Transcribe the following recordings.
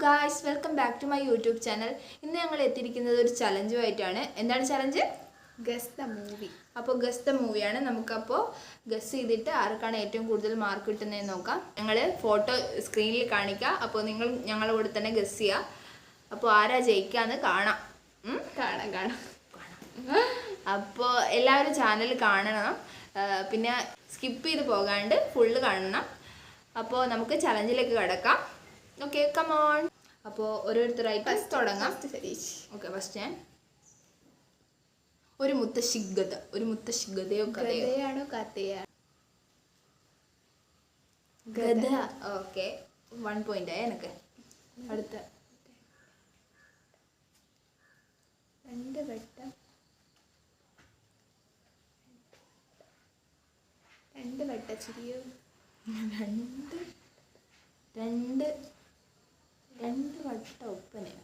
Guys, welcome back to my YouTube channel. ഇന്ന് ഞങ്ങൾ എത്തിയിരിക്കുന്നത് ഒരു ചലഞ്ചുമായിട്ടാണ്. എന്താണ് ചലഞ്ച്? Guess the movie. അപ്പോൾ ഗസ് ദ മൂവിയാണ്. നമുക്കപ്പോൾ ഗസ് ചെയ്തിട്ട് ആർക്കാണ് ഏറ്റവും കൂടുതൽ മാർക്ക് കിട്ടുന്നതെന്ന് നോക്കാം. ഞങ്ങൾ ഫോട്ടോ സ്ക്രീനിൽ കാണിക്കാം. അപ്പോൾ നിങ്ങൾ ഞങ്ങളുടെ കൂടെ തന്നെ ഗസ് ചെയ്യുക. അപ്പോൾ ആരാ ജയിക്കാന്ന് കാണാം. കാണാം. അപ്പോൾ എല്ലാവരും ചാനൽ കാണണം. പിന്നെ സ്കിപ്പ് ചെയ്ത് പോകാണ്ട് ഫുള്ള് കാണണം. അപ്പോൾ നമുക്ക് ചലഞ്ചിലേക്ക് കിടക്കാം. Okay, come on. അപ്പോൾ ഓരോരുത്തരായിട്ട് തുടങ്ങാം. ഓക്കെ, ഫസ്റ്റ് ഞാൻ ഒരു മുത്തശ്ശിഗതയോ കഥയാണോ കഥയാണ്? ഗത. ഓക്കെ, 1 point ആയി എനിക്ക്. അടുത്ത രണ്ട് വട്ടം ചിരിയോ? രണ്ട് വട്ട ഒപ്പനയോ?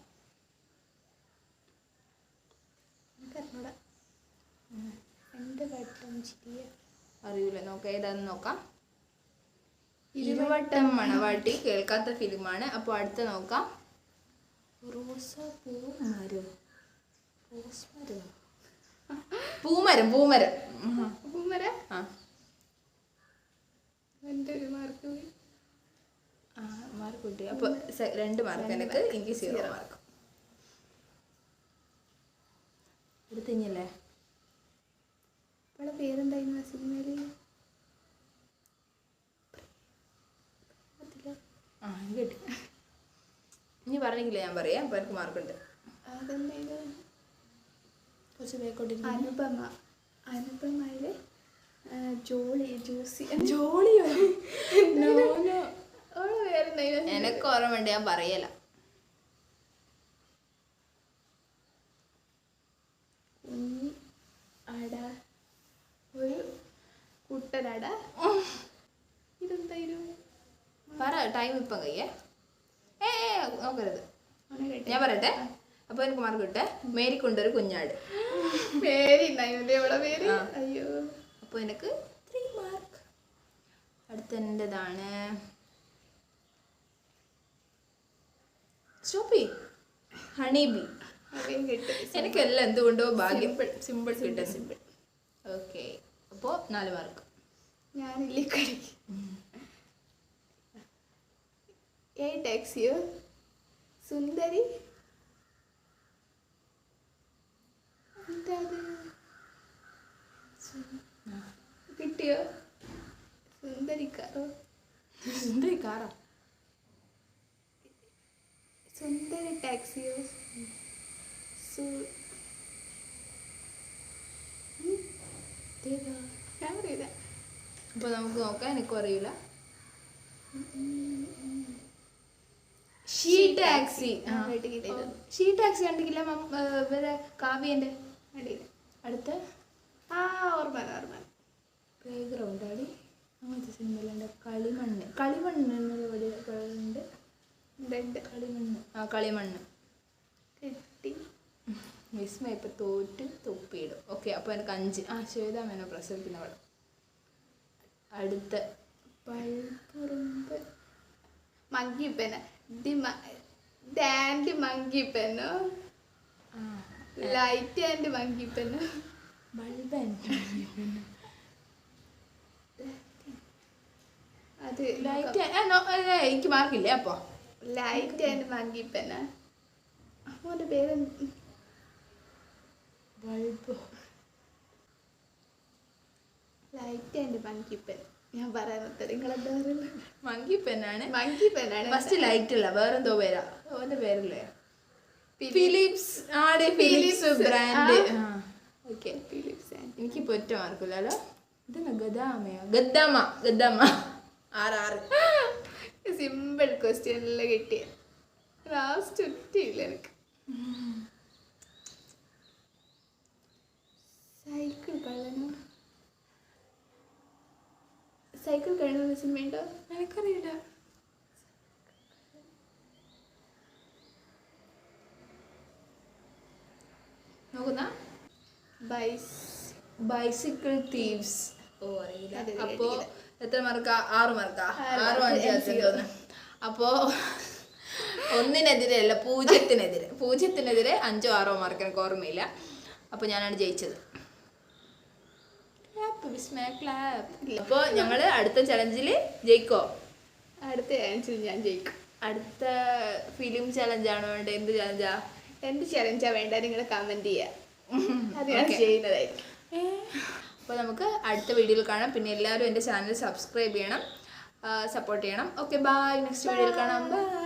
എനിക്കറിഞ്ഞൂടാ. രണ്ട് വട്ടം ചിരിയോ അറിയില്ല. നോക്കാം, ഏതാന്ന് നോക്കാം. ഇരുവട്ടം മണവാട്ടി കേൾക്കാത്ത ഫിലിമാണ്. അപ്പോൾ അടുത്ത നോക്കാം. പൂമരം. ആ, ഒരു മാർക്ക് മാർക്ക് കിട്ടി. അപ്പോൾ 2 മാർക്ക് എനിക്ക് 0 മാർക്ക്. എടുത്തല്ലേ? അവളെ പേരെന്തായിരുന്നു ആ സിനിമയില്? ആ, കിട്ടി. ഇനി പറഞ്ഞെങ്കിലേ ഞാൻ പറയാം. അപ്പോൾ എനിക്ക് മാർക്കുണ്ട്. അതെന്തായാലും കുറച്ച് ബേക്കോട്ട്. അനുപമയില് ജോളിയോ? എനക്ക് ഓർമ്മയുണ്ട്, ഞാൻ പറയല. ഒരു കുട്ടനട. ഇതെന്തായാലും പറ. ടൈം ഇപ്പം കയ്യേ. നോക്കരുത്, ഞാൻ പറയട്ടെ. അപ്പോൾ എനിക്ക് മാർക്ക് കിട്ടെ. മേരിക്കൊണ്ടൊരു കുഞ്ഞാട്. പേര് ഉണ്ടായിരുന്നില്ലേ പേര്? അയ്യോ. അപ്പോൾ എനിക്ക് 3 മാർക്ക്. അടുത്ത എൻ്റെതാണ്. സ്റ്റോപ്പി. ഹണിബി. എനിക്കെല്ലാം എന്തുകൊണ്ടോ ഭാഗ്യം. സിമ്പിൾ കിട്ടും. സിമ്പിൾ. ഓക്കെ, അപ്പോൾ 4 മാർക്ക്. ഞാനില്ലേ കളി. ടാക്സിയോ? സുന്ദരി. എന്താ കിട്ടിയോ? സുന്ദരിക്കാറോ? സുന്ദരി ടാക്സിയോ? ഞാൻ അറിയില്ല. അപ്പോൾ നമുക്ക് നോക്കാം. എനിക്കും അറിയില്ല. ഷീ ടാക്സി കണ്ടിട്ടില്ല? കാവ്യൻ്റെ. അടുത്ത ഓർമ്മ പ്ലേ ഗ്രൗണ്ട് ആടി. അങ്ങനത്തെ സിനിമയിലുണ്ട്. കളിമണ്ണ് ഉണ്ട്. കളിമണ്ണ് കെട്ടി. വിസ്മയ ഇപ്പം തോറ്റ് തൊപ്പിയിടും. ഓക്കെ, അപ്പോൾ എനിക്ക് 5. ശ്വേതാ മേനോ പ്രസവിക്കുന്ന പടം. അടുത്ത പൾപ്പുറുമ്പ്. മങ്കിപ്പന. ആൻഡ് മങ്കിപ്പനോ? ലൈറ്റ് ആൻഡ് മങ്കിപ്പനോ? ബൾബ് അത് ലൈറ്റ്. എനിക്ക് മാർക്കില്ലേ? അപ്പോൾ ലൈറ്റ് ആൻഡ് മങ്കിപ്പന. അവൻ്റെ പേര് ബൾബ്. Light and മങ്കിപ്പൻ. ഞാൻ പറയാൻ നിങ്ങളെന്താ പറയുന്നത്? മങ്കിപ്പനാണ്. ഫസ്റ്റ് ലൈറ്റ് അല്ല, വേറെന്തോ പേരാ. അവൻ്റെ പേരല്ലേ? ഫിലിപ്സ്. Philips brand. ഓക്കെ, എനിക്കിപ്പോൾ ഒറ്റ മാർക്കില്ലല്ലോ. ഇതെന്നാ? ഗദ്ദാമ. 6. സിമ്പിൾ ക്വസ്റ്റ്യനെല്ലാം കിട്ടിയ. ലാസ്റ്റ് ഒറ്റയില്ല എനിക്ക്. സൈക്കിൾ കള്ളന സിനിമയുണ്ടോ? എനിക്കറിയില്ല. നോക്കുന്ന ബൈസിക്കിൾ തീവ്സ്. അറിയില്ല. അപ്പോൾ എത്ര മാർക്കാ? 6 മാർക്കാ? 6 5 തോന്നുന്നു. അപ്പോൾ ഒന്നിനെതിരെ അല്ല, പൂജ്യത്തിനെതിരെ 5 or 6 മാർക്ക്, എനിക്ക് ഓർമ്മയില്ല. അപ്പോൾ ഞാനാണ് ജയിച്ചത്. അപ്പോൾ ഞങ്ങൾ അടുത്ത ചലഞ്ചിൽ ജയിക്കോ? അടുത്ത ചലഞ്ചിൽ ഞാൻ ജയിക്കും. അടുത്ത ഫിലിം ചലഞ്ചാണോ വേണ്ട? എന്ത് ചലഞ്ചാ? എന്ത് ചലഞ്ചാ വേണ്ട നിങ്ങൾ കമന്റ് ചെയ്യാം, അത് ഞാൻ ചെയ്യുന്നതായിരിക്കും. അപ്പോൾ നമുക്ക് അടുത്ത വീഡിയോയിൽ കാണാം. പിന്നെ എല്ലാവരും എൻ്റെ ചാനൽ സബ്സ്ക്രൈബ് ചെയ്യണം, സപ്പോർട്ട് ചെയ്യണം. Okay, bye. നെക്സ്റ്റ് വീഡിയോയിൽ കാണാം. ബൈ.